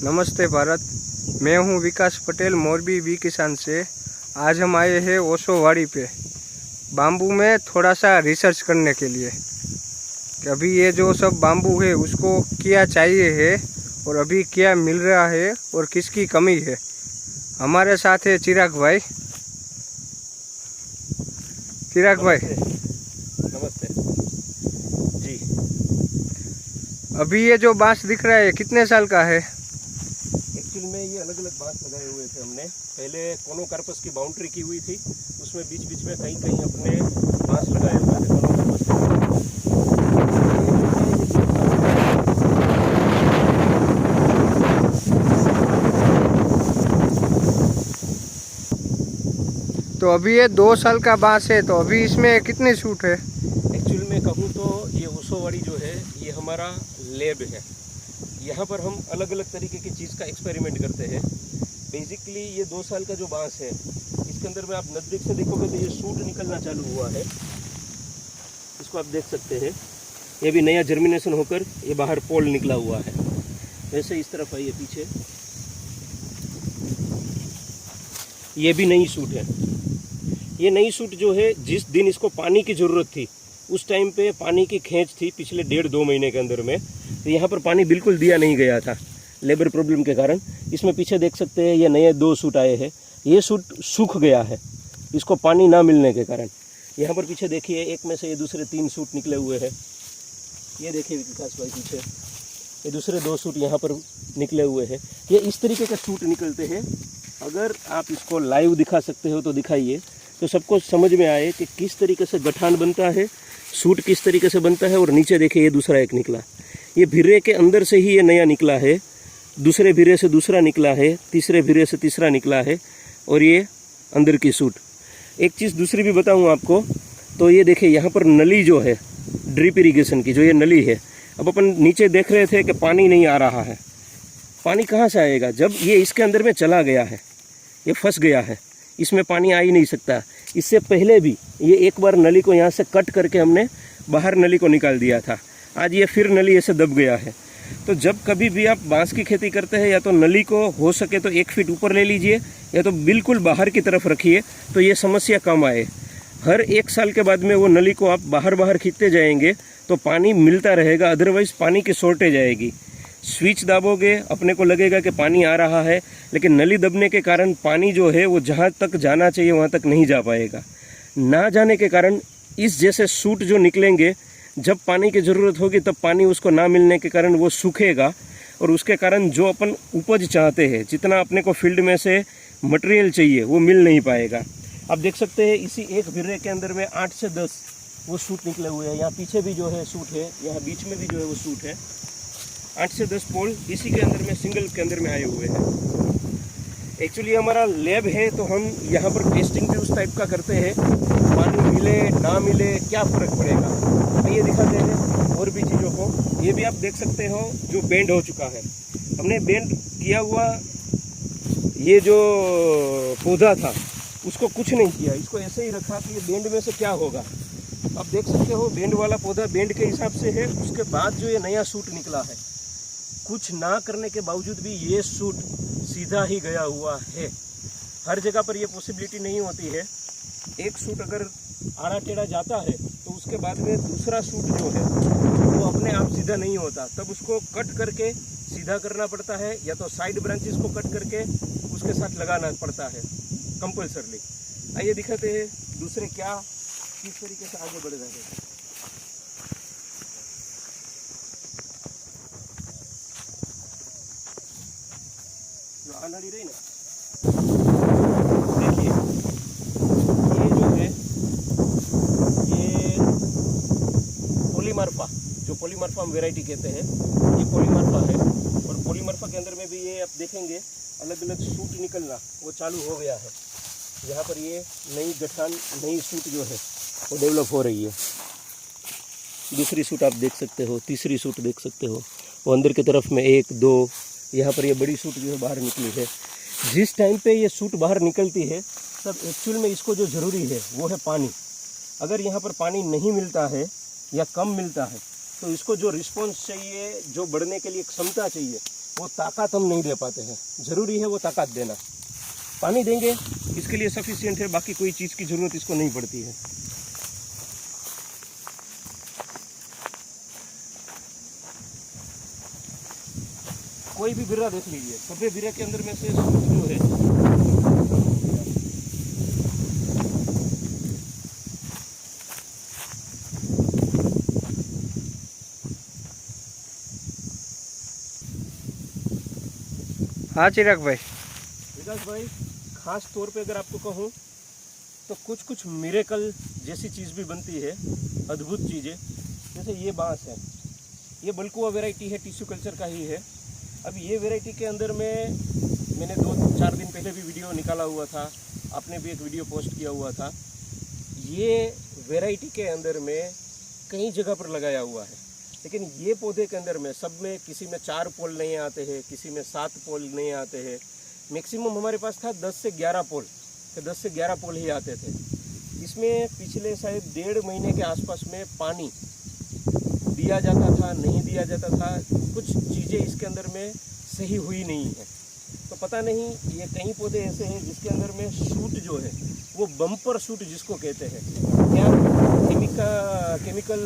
नमस्ते भारत। मैं हूं विकास पटेल, मोरबी वी किसान से। आज हम आए हैं ओशोवाड़ी पे बाम्बू में थोड़ा सा रिसर्च करने के लिए कि अभी ये जो सब बाम्बू है उसको क्या चाहिए है और अभी क्या मिल रहा है और किसकी कमी है। हमारे साथ है चिराग भाई। चिराग भाई नमस्ते जी। अभी ये जो बांस दिख रहा है कितने साल का है? एक्चुअल में ये अलग अलग बांस लगाए हुए थे हमने। पहले कोनोकार्पस की बाउंड्री की हुई थी, उसमें बीच बीच में कहीं कहीं अपने बांस लगाए हुए थे कोनोकार्पस के। तो अभी ये 2 साल का बांस है, तो अभी इसमें कितनी छूट है? एक्चुअल में कहूँ तो ये ओशोवाड़ी जो है ये हमारा लैब है। यहाँ पर हम अलग अलग तरीके की चीज़ का एक्सपेरिमेंट करते हैं। बेसिकली ये 2 साल का जो बांस है इसके अंदर में आप नज़दीक से देखोगे तो ये सूट निकलना चालू हुआ है। इसको आप देख सकते हैं, ये भी नया जर्मिनेशन होकर ये बाहर पोल निकला हुआ है। वैसे इस तरफ आइए पीछे, ये भी नई सूट है। ये नई सूट जो है जिस दिन इसको पानी की ज़रूरत थी उस टाइम पे पानी की खेंच थी पिछले 1.5-2 महीने के अंदर में, तो यहाँ पर पानी बिल्कुल दिया नहीं गया था लेबर प्रॉब्लम के कारण। इसमें पीछे देख सकते हैं ये नए 2 सूट आए हैं। ये सूट सूख गया है इसको पानी ना मिलने के कारण। यहाँ पर पीछे देखिए, एक में से ये दूसरे 3 सूट निकले हुए हैं। ये देखिए विकास भाई पीछे, ये दूसरे 2 सूट यहाँ पर निकले हुए हैं। ये इस तरीके के सूट निकलते हैं। अगर आप इसको लाइव दिखा सकते हो तो दिखाइए, तो सबको समझ में आए कि किस तरीके से गठान बनता है, सूट किस तरीके से बनता है। और नीचे देखिए ये दूसरा एक निकला, ये भिर्रे के अंदर से ही ये नया निकला है, दूसरे भिर्रे से दूसरा निकला है, तीसरे भिर्रे से तीसरा निकला है, और ये अंदर की सूट। एक चीज़ दूसरी भी बताऊँ आपको, तो ये देखिए यहाँ पर नली जो है ड्रिप इरिगेशन की, जो ये नली है, अब अपन नीचे देख रहे थे कि पानी नहीं आ रहा है। पानी कहाँ से आएगा जब ये इसके अंदर में चला गया है, ये फंस गया है, इसमें पानी आ ही नहीं सकता। इससे पहले भी ये एक बार नली को यहाँ से कट करके हमने बाहर नली को निकाल दिया था। आज ये फिर नली ऐसे दब गया है। तो जब कभी भी आप बांस की खेती करते हैं, या तो नली को हो सके तो 1 फीट ऊपर ले लीजिए, या तो बिल्कुल बाहर की तरफ रखिए, तो ये समस्या कम आए। हर 1 साल के बाद में वो नली को आप बाहर खींचते जाएंगे तो पानी मिलता रहेगा, अदरवाइज़ पानी की शॉर्टेज आएगी। स्विच दाबोगे, अपने को लगेगा कि पानी आ रहा है, लेकिन नली दबने के कारण पानी जो है वो जहाँ तक जाना चाहिए वहाँ तक नहीं जा पाएगा। ना जाने के कारण इस जैसे सूट जो निकलेंगे, जब पानी की ज़रूरत होगी तब पानी उसको ना मिलने के कारण वो सूखेगा, और उसके कारण जो अपन उपज चाहते हैं, जितना अपने को फील्ड में से मटेरियल चाहिए वो मिल नहीं पाएगा। आप देख सकते हैं इसी एक भिर्रे के अंदर में 8 से 10 वो सूट निकले हुए हैं। यहाँ पीछे भी जो है सूट है, यहाँ बीच में भी जो है वो सूट है। 8 से 10 पोल इसी के अंदर में, सिंगल के अंदर में आए हुए हैं। एक्चुअली हमारा लैब है तो हम यहाँ पर टेस्टिंग भी उस टाइप का करते हैं, पानी मिले ना मिले क्या फ़र्क पड़ेगा। ये दिखाते हैं और भी चीज़ों को। ये भी आप देख सकते हो जो बेंड हो चुका है, हमने बेंड किया हुआ ये जो पौधा था उसको कुछ नहीं किया, इसको ऐसे ही रखा कि ये बेंड में से क्या होगा। आप देख सकते हो बेंड वाला पौधा बेंड के हिसाब से है। उसके बाद जो ये नया सूट निकला है, कुछ ना करने के बावजूद भी ये सूट सीधा ही गया हुआ है। हर जगह पर ये पॉसिबिलिटी नहीं होती है। एक सूट अगर आड़ा टेढ़ा जाता है तो उसके बाद में दूसरा सूट जो है वो अपने आप सीधा नहीं होता, तब उसको कट करके सीधा करना पड़ता है, या तो साइड ब्रांचेस को कट करके उसके साथ लगाना पड़ता है कंपल्सरली। आइए दिखाते हैं दूसरे क्या किस तरीके से आगे बढ़ रहे हैं। जो आनाड़ी रही ना, देखिए ये जो है ये पॉलीमर्फा, जो पॉलीमर्फा हम वेराइटी कहते हैं, ये पॉलीमर्फा है। और पॉलीमर्फा के अंदर में भी ये आप देखेंगे अलग अलग सूट निकलना वो चालू हो गया है। यहाँ पर ये नई गठान, नई सूट जो है वो डेवलप हो रही है। दूसरी सूट आप देख सकते हो, तीसरी सूट देख सकते हो, वो अंदर की तरफ में 1 2, यहाँ पर ये बड़ी सूट जो है बाहर निकली है। जिस टाइम पे ये सूट बाहर निकलती है तब एक्चुअल में इसको जो ज़रूरी है वो है पानी। अगर यहाँ पर पानी नहीं मिलता है या कम मिलता है तो इसको जो रिस्पॉन्स चाहिए, जो बढ़ने के लिए क्षमता चाहिए, वो ताकत हम नहीं दे पाते हैं। जरूरी है वो ताकत देना। पानी देंगे इसके लिए सफिशिएंट है, बाकी कोई चीज़ की ज़रूरत इसको नहीं पड़ती है। कोई भी बिर्रा देख लीजिए, सभी बिर्रे के अंदर में से सूट जो है हाँ चिराग भाई। विकास भाई, खास तौर पे अगर आपको कहूँ तो कुछ कुछ मिरेकल जैसी चीज़ भी बनती है, अद्भुत चीज़ें। जैसे ये बांस है, ये बल्कुआ वैरायटी है, टिश्यू कल्चर का ही है। अब ये वैरायटी के अंदर में मैंने 2-4 दिन पहले भी वीडियो निकाला हुआ था, आपने भी एक वीडियो पोस्ट किया हुआ था। ये वैरायटी के अंदर में कई जगह पर लगाया हुआ है, लेकिन ये पौधे के अंदर में सब में किसी में 4 पोल नहीं आते हैं, किसी में 7 पोल नहीं आते हैं। मैक्सिमम हमारे पास था 10 से 11 पोल, तो 10 से 11 पोल ही आते थे। इसमें पिछले शायद 1.5 महीने के आसपास में पानी दिया जाता था, नहीं दिया जाता था, कुछ चीज़ें इसके अंदर में सही हुई नहीं है। तो पता नहीं, ये कई पौधे ऐसे हैं जिसके अंदर में शूट जो है वो बम्पर शूट जिसको कहते हैं, क्या केमिकल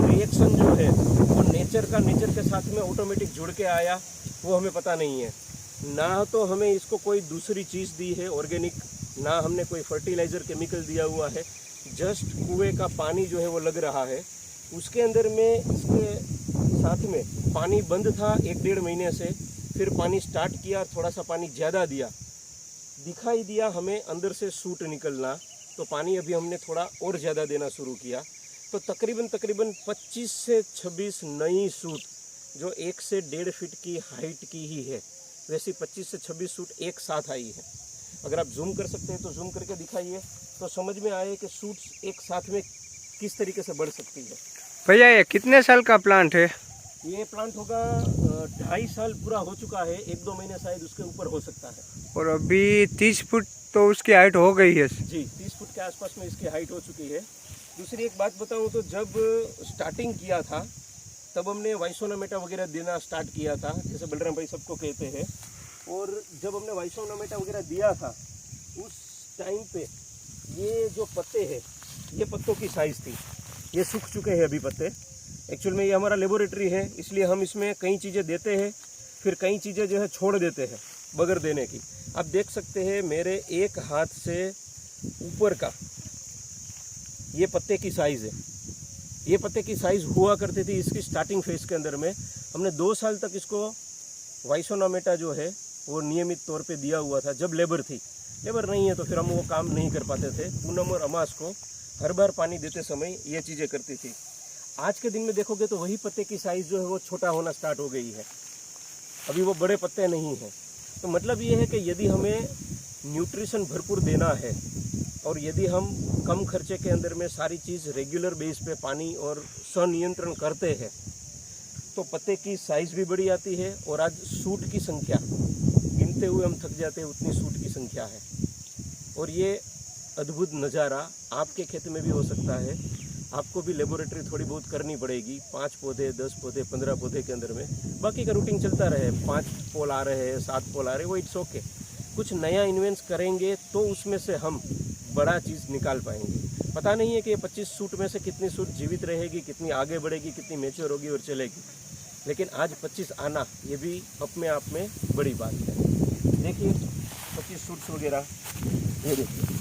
रिएक्शन जो है वो नेचर के साथ में ऑटोमेटिक जुड़ के आया, वो हमें पता नहीं है। ना तो हमें इसको कोई दूसरी चीज़ दी है ऑर्गेनिक, ना हमने कोई फर्टिलाइज़र केमिकल दिया हुआ है। जस्ट कुएं का पानी जो है वो लग रहा है, उसके अंदर में इसके साथ में पानी बंद था 1-1.5 महीने से, फिर पानी स्टार्ट किया, थोड़ा सा पानी ज़्यादा दिया, दिखाई दिया हमें अंदर से सूट निकलना, तो पानी अभी हमने थोड़ा और ज़्यादा देना शुरू किया, तो तकरीबन 25 से 26 नई सूट जो 1 से 1.5 फीट की हाइट की ही है, वैसी 25 से 26 सूट एक साथ आई है। अगर आप जूम कर सकते हैं तो जूम करके दिखाइए, तो समझ में आए कि सूट्स एक साथ में किस तरीके से बढ़ सकती है। भैया ये कितने साल का प्लांट है? ये प्लांट होगा 2.5 साल पूरा हो चुका है, 1-2 महीने शायद उसके ऊपर हो सकता है। और अभी 30 फुट तो उसकी हाइट हो गई है जी, 30 फुट के आसपास में इसकी हाइट हो चुकी है। दूसरी एक बात बताऊं तो जब स्टार्टिंग किया था तब हमने वाइसोनामेटा वगैरह देना स्टार्ट किया था, जैसे बलराम भाई सबको कहते हैं। और जब हमने वाइसोनामेटा वगैरह दिया था उस टाइम पे ये जो पत्ते हैं, ये पत्तों की साइज़ थी, ये सूख चुके हैं अभी पत्ते। एक्चुअल में ये हमारा लेबोरेटरी है, इसलिए हम इसमें कई चीज़ें देते हैं, फिर कई चीज़ें जो है छोड़ देते हैं बगैर देने की। आप देख सकते हैं मेरे एक हाथ से ऊपर का ये पत्ते की साइज़ है। ये पत्ते की साइज़ हुआ करती थी इसकी स्टार्टिंग फेज के अंदर में। हमने 2 साल तक इसको वाइसोनामेटा जो है वो नियमित तौर पे दिया हुआ था, जब लेबर थी। लेबर नहीं है तो फिर हम वो काम नहीं कर पाते थे। पूनम और अमास को हर बार पानी देते समय ये चीज़ें करती थी। आज के दिन में देखोगे तो वही पत्ते की साइज़ जो है वो छोटा होना स्टार्ट हो गई है, अभी वो बड़े पत्ते नहीं हैं। तो मतलब ये है कि यदि हमें न्यूट्रिशन भरपूर देना है और यदि हम कम खर्चे के अंदर में सारी चीज़ रेगुलर बेस पे पानी और स्वनियंत्रण करते हैं तो पत्ते की साइज़ भी बड़ी आती है। और आज सूट की संख्या गिनते हुए हम थक जाते हैं, उतनी सूट की संख्या है। और ये अद्भुत नज़ारा आपके खेत में भी हो सकता है। आपको भी लेबोरेटरी थोड़ी बहुत करनी पड़ेगी, 5 पौधे, 10 पौधे, 15 पौधे के अंदर में। बाकी का रूटीन चलता रहे, 5 पोल आ रहे हैं, 7 पोल आ रहे हैं, वो इट्स ओके। कुछ नया इन्वेंट करेंगे तो उसमें से हम बड़ा चीज़ निकाल पाएंगे। पता नहीं है कि ये 25 सूट में से कितनी सूट जीवित रहेगी, कितनी आगे बढ़ेगी, कितनी मैच्योर होगी और चलेगी, लेकिन आज 25 आना ये भी अपने आप में बड़ी बात है। देखिए 25 सूट्स वगैरह, ये देखिए,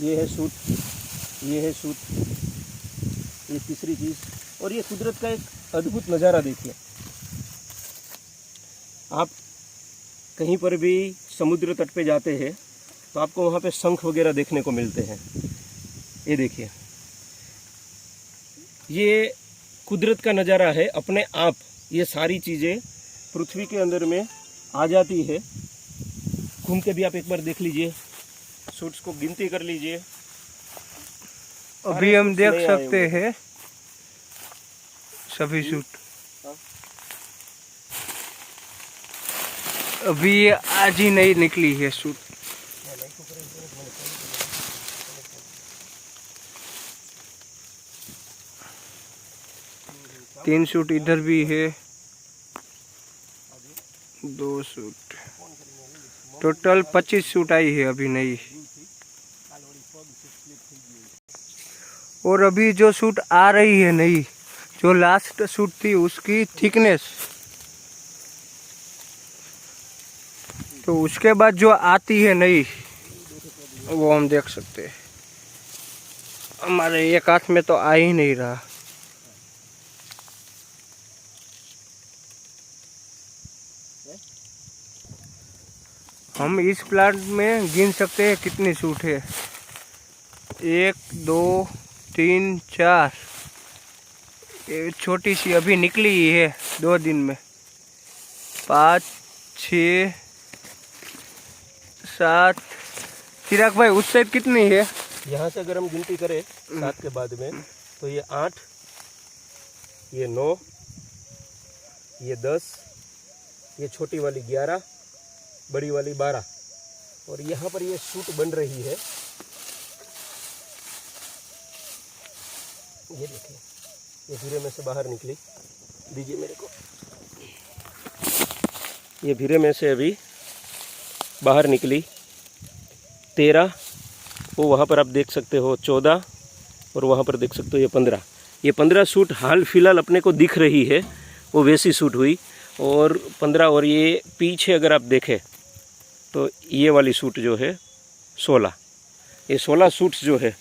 ये है सूट, ये है सूट, ये तीसरी चीज़। और ये कुदरत का एक अद्भुत नज़ारा देखिए। आप कहीं पर भी समुद्र तट पे जाते हैं तो आपको वहाँ पे शंख वगैरह देखने को मिलते हैं। ये देखिए, ये कुदरत का नज़ारा है। अपने आप ये सारी चीज़ें पृथ्वी के अंदर में आ जाती है। घूम के भी आप एक बार देख लीजिए, सूट्स को गिनती कर लीजिए। अभी हम देख सकते हैं सभी सूट। अभी ये आज ही नहीं निकली है सूट। 3 सूट इधर भी है, 2 सूट, टोटल 25 सूट आई है अभी नई। और अभी जो सूट आ रही है नई, जो लास्ट सूट थी उसकी थिकनेस, तो उसके बाद जो आती है नई वो हम देख सकते हैं। हमारे एक हाथ में तो आ ही नहीं रहा। हम इस प्लांट में गिन सकते हैं कितनी सूट है। 1 2 3 4, ये छोटी सी अभी निकली ही है 2 दिन में। 5 6 7। चिराग भाई उस साइड कितनी है? यहाँ से अगर हम गिनती करें 7 के बाद में, तो ये 8, ये 9, ये 10, ये छोटी वाली 11, बड़ी वाली 12, और यहाँ पर ये सूट बन रही है। ये देखिए, ये भीरे में से बाहर निकली, दीजिए मेरे को। ये भीरे में से अभी बाहर निकली 13, वो वहाँ पर आप देख सकते हो 14, और वहाँ पर देख सकते हो ये 15। ये 15 सूट हाल फिलहाल अपने को दिख रही है, वो वैसी सूट हुई। और 15, और ये पीछे अगर आप देखें तो ये वाली सूट जो है 16, ये 16 सूट्स जो है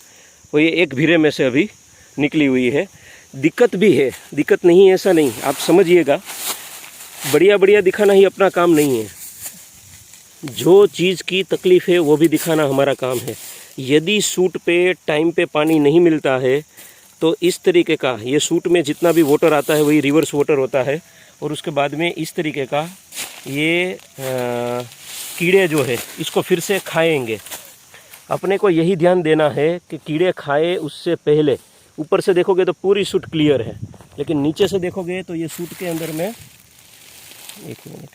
वो ये एक भीरे में से अभी निकली हुई है। दिक्कत भी है, दिक्कत नहीं ऐसा नहीं, आप समझिएगा, बढ़िया बढ़िया दिखाना ही अपना काम नहीं है। जो चीज़ की तकलीफ़ है वो भी दिखाना हमारा काम है। यदि सूट पे टाइम पे पानी नहीं मिलता है तो इस तरीके का, ये सूट में जितना भी वाटर आता है वही रिवर्स वाटर होता है, और उसके बाद में इस तरीके का ये कीड़े जो है इसको फिर से खाएंगे। अपने को यही ध्यान देना है कि कीड़े खाए उससे पहले। ऊपर से देखोगे तो पूरी सूट क्लियर है, लेकिन नीचे से देखोगे तो ये सूट के अंदर में, एक मिनट,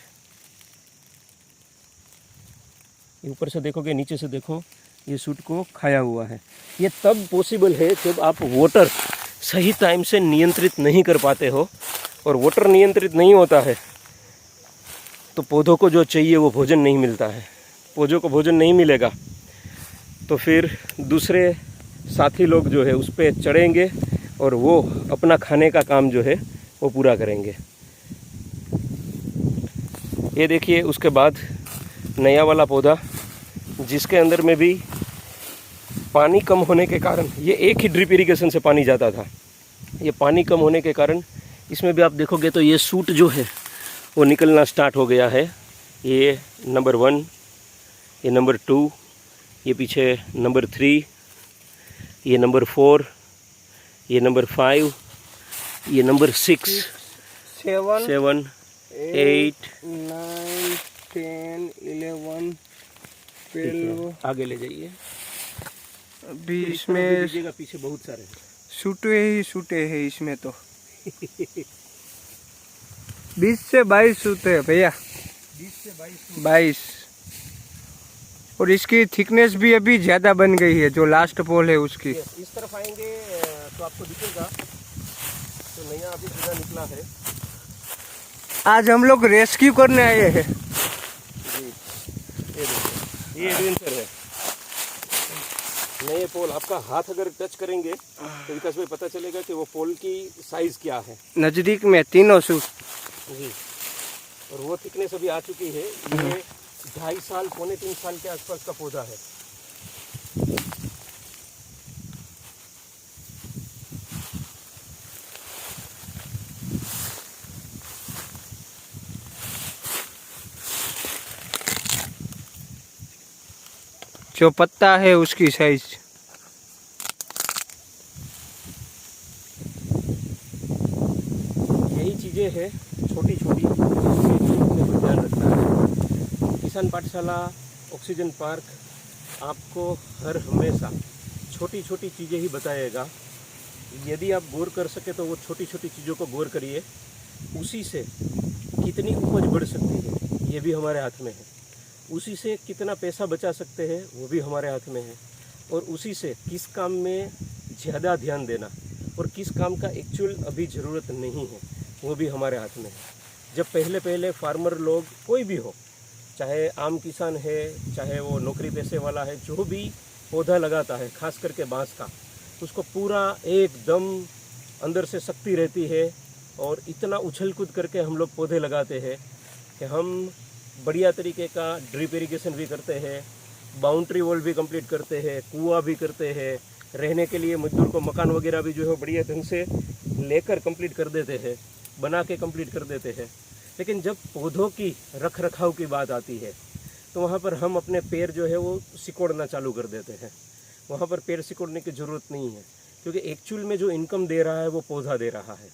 ऊपर से देखोगे नीचे से देखो, ये सूट को खाया हुआ है। ये तब पॉसिबल है जब आप वाटर सही टाइम से नियंत्रित नहीं कर पाते हो, और वाटर नियंत्रित नहीं होता है तो पौधों को जो चाहिए वो भोजन नहीं मिलता है। पौधों को भोजन नहीं मिलेगा तो फिर दूसरे साथी लोग जो है उस पर चढ़ेंगे और वो अपना खाने का काम जो है वो पूरा करेंगे। ये देखिए, उसके बाद नया वाला पौधा जिसके अंदर में भी पानी कम होने के कारण, ये एक ही ड्रिप इरिगेशन से पानी जाता था, ये पानी कम होने के कारण इसमें भी आप देखोगे तो ये सूट जो है वो निकलना स्टार्ट हो गया है। ये नंबर 1, ये नंबर 2, ये पीछे नंबर 3, ये नंबर 4, ये नंबर 5, ये नंबर 6, 7 8 9 10 11 12। आगे ले जाइए। अभी इसमें पीछे बहुत सारे सूटे ही सूटे हैं इसमें तो 20 से 22 सूटे हैं भैया, 20 से 22। और इसकी थिकनेस भी अभी ज़्यादा बन गई है, जो लास्ट पोल है उसकी। इस तरफ आएंगे तो आपको दिखेगा, तो नया अभी पूरा निकला है। आज हम लोग रेस्क्यू करने आए हैं जी, ये देखिए, ये एडवेंचर है। नए पोल आपका हाथ अगर टच करेंगे तो विकास भाई पता चलेगा कि वो पोल की साइज क्या है। नज़दीक में 3 सूट जी, और वो थिकनेस अभी आ चुकी है। ये 2.5 साल, 2.25 साल के आसपास का पौधा है। जो पत्ता है उसकी साइज। यही चीज़ें हैं छोटी छोटी, जिनको ध्यान रखना है। किसान पाठशाला, ऑक्सीजन पार्क आपको हर हमेशा छोटी छोटी चीज़ें ही बताएगा। यदि आप गौर कर सके तो वो छोटी छोटी चीज़ों को गौर करिए, उसी से कितनी उपज बढ़ सकती है ये भी हमारे हाथ में है। उसी से कितना पैसा बचा सकते हैं वो भी हमारे हाथ में है, और उसी से किस काम में ज़्यादा ध्यान देना और किस काम का एक्चुअल अभी ज़रूरत नहीं है, वो भी हमारे हाथ में है। जब पहले पहले फार्मर लोग कोई भी हो, चाहे आम किसान है, चाहे वो नौकरी पैसे वाला है, जो भी पौधा लगाता है, खास करके बांस का, उसको पूरा एकदम अंदर से शक्ति रहती है और इतना उछल कूद करके हम लोग पौधे लगाते हैं कि हम बढ़िया तरीके का ड्रिप इरिगेशन भी करते हैं, बाउंड्री वॉल भी कंप्लीट करते हैं, कुआं भी करते हैं, रहने के लिए मजदूर को मकान वगैरह भी जो है बढ़िया ढंग से लेकर कंप्लीट कर देते हैं, बना के कंप्लीट कर देते हैं। लेकिन जब पौधों की रख रखाव की बात आती है तो वहाँ पर हम अपने पैर जो है वो सिकोड़ना चालू कर देते हैं। वहाँ पर पैर सिकोड़ने की ज़रूरत नहीं है, क्योंकि एक्चुअल में जो इनकम दे रहा है वो पौधा दे रहा है।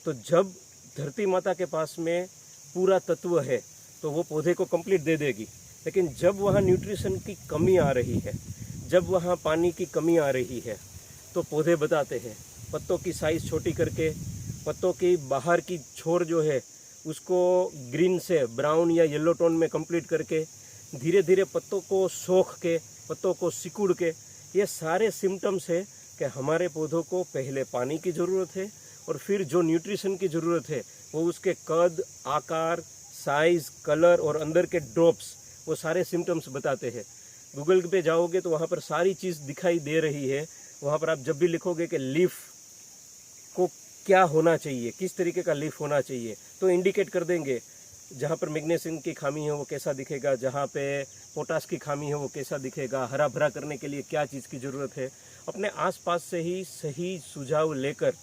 तो जब धरती माता के पास में पूरा तत्व है तो वो पौधे को कंप्लीट दे देगी। लेकिन जब वहाँ न्यूट्रिशन की कमी आ रही है, जब वहाँ पानी की कमी आ रही है, तो पौधे बताते हैं। पत्तों की साइज़ छोटी करके, पत्तों की बाहर की छोर जो है उसको ग्रीन से ब्राउन या येलो टोन में कंप्लीट करके, धीरे धीरे पत्तों को सोख के, पत्तों को सिकुड़ के, ये सारे सिम्टम्स है कि हमारे पौधों को पहले पानी की ज़रूरत है और फिर जो न्यूट्रिशन की ज़रूरत है वो उसके कद, आकार, साइज़, कलर और अंदर के ड्रॉप्स, वो सारे सिम्टम्स बताते हैं। गूगल पे जाओगे तो वहाँ पर सारी चीज़ दिखाई दे रही है। वहाँ पर आप जब भी लिखोगे कि लीफ को क्या होना चाहिए, किस तरीके का लीफ होना चाहिए, तो इंडिकेट कर देंगे। जहाँ पर मैग्नीशियम की खामी है वो कैसा दिखेगा, जहाँ पे पोटास की खामी है वो कैसा दिखेगा, हरा भरा करने के लिए क्या चीज़ की ज़रूरत है। अपने आसपास से ही सही सुझाव लेकर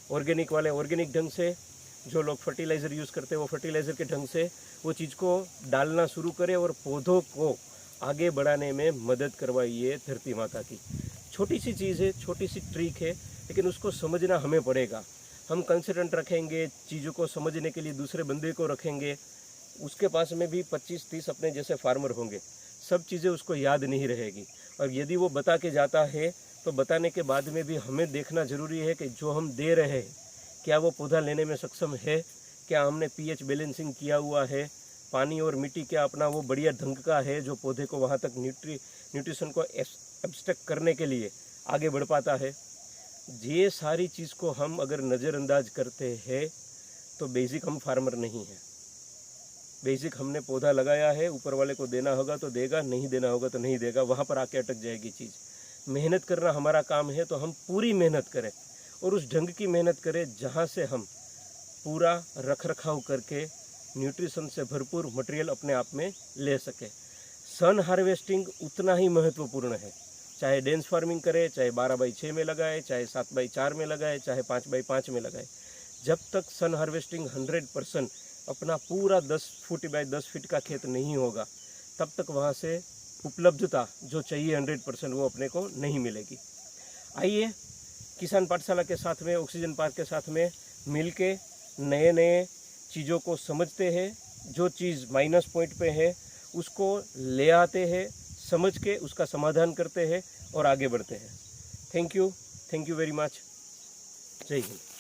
ऑर्गेनिक वाले ऑर्गेनिक ढंग से, जो लोग फर्टिलाइज़र यूज़ करते हैं वो फर्टिलाइज़र के ढंग से वो चीज़ को डालना शुरू करें और पौधों को आगे बढ़ाने में मदद करवाइए धरती माता की। छोटी सी चीज़ है, छोटी सी ट्रिक है, लेकिन उसको समझना हमें पड़ेगा। हम कंसल्टेंट रखेंगे, चीज़ों को समझने के लिए दूसरे बंदे को रखेंगे, उसके पास में भी 25-30 अपने जैसे फार्मर होंगे, सब चीज़ें उसको याद नहीं रहेगी। और यदि वो बता के जाता है तो बताने के बाद में भी हमें देखना ज़रूरी है कि जो हम दे रहे हैं क्या वो पौधा लेने में सक्षम है, क्या हमने पीएच बैलेंसिंग किया हुआ है, पानी और मिट्टी क्या अपना वो बढ़िया ढंग का है जो पौधे को वहाँ तक न्यूट्रिशन को एब्स्ट्रैक्ट करने के लिए आगे बढ़ पाता है। ये सारी चीज़ को हम अगर नज़रअंदाज करते हैं तो बेसिक हम फार्मर नहीं हैं। बेसिक हमने पौधा लगाया है, ऊपर वाले को देना होगा तो देगा, नहीं देना होगा तो नहीं देगा, वहाँ पर आके अटक जाएगी चीज़। मेहनत करना हमारा काम है तो हम पूरी मेहनत करें और उस ढंग की मेहनत करें जहाँ से हम पूरा रख रखाव करके न्यूट्रिशन से भरपूर मटेरियल अपने आप में ले सके। सन हार्वेस्टिंग उतना ही महत्वपूर्ण है, चाहे डेंस फार्मिंग करे, चाहे 12x6 में लगाए, चाहे 7x4 में लगाए, चाहे 5x5 में लगाए। जब तक सन हार्वेस्टिंग 100% अपना पूरा 10 फुट बाय 10 फीट का खेत नहीं होगा, तब तक वहाँ से उपलब्धता जो चाहिए 100% वो अपने को नहीं मिलेगी। आइए किसान पाठशाला के साथ में, ऑक्सीजन पार्क के साथ में मिल के नए नए चीज़ों को समझते हैं, जो चीज़ माइनस पॉइंट पे है उसको ले आते हैं, समझ के उसका समाधान करते हैं और आगे बढ़ते हैं। Thank you very much. जय हिंद।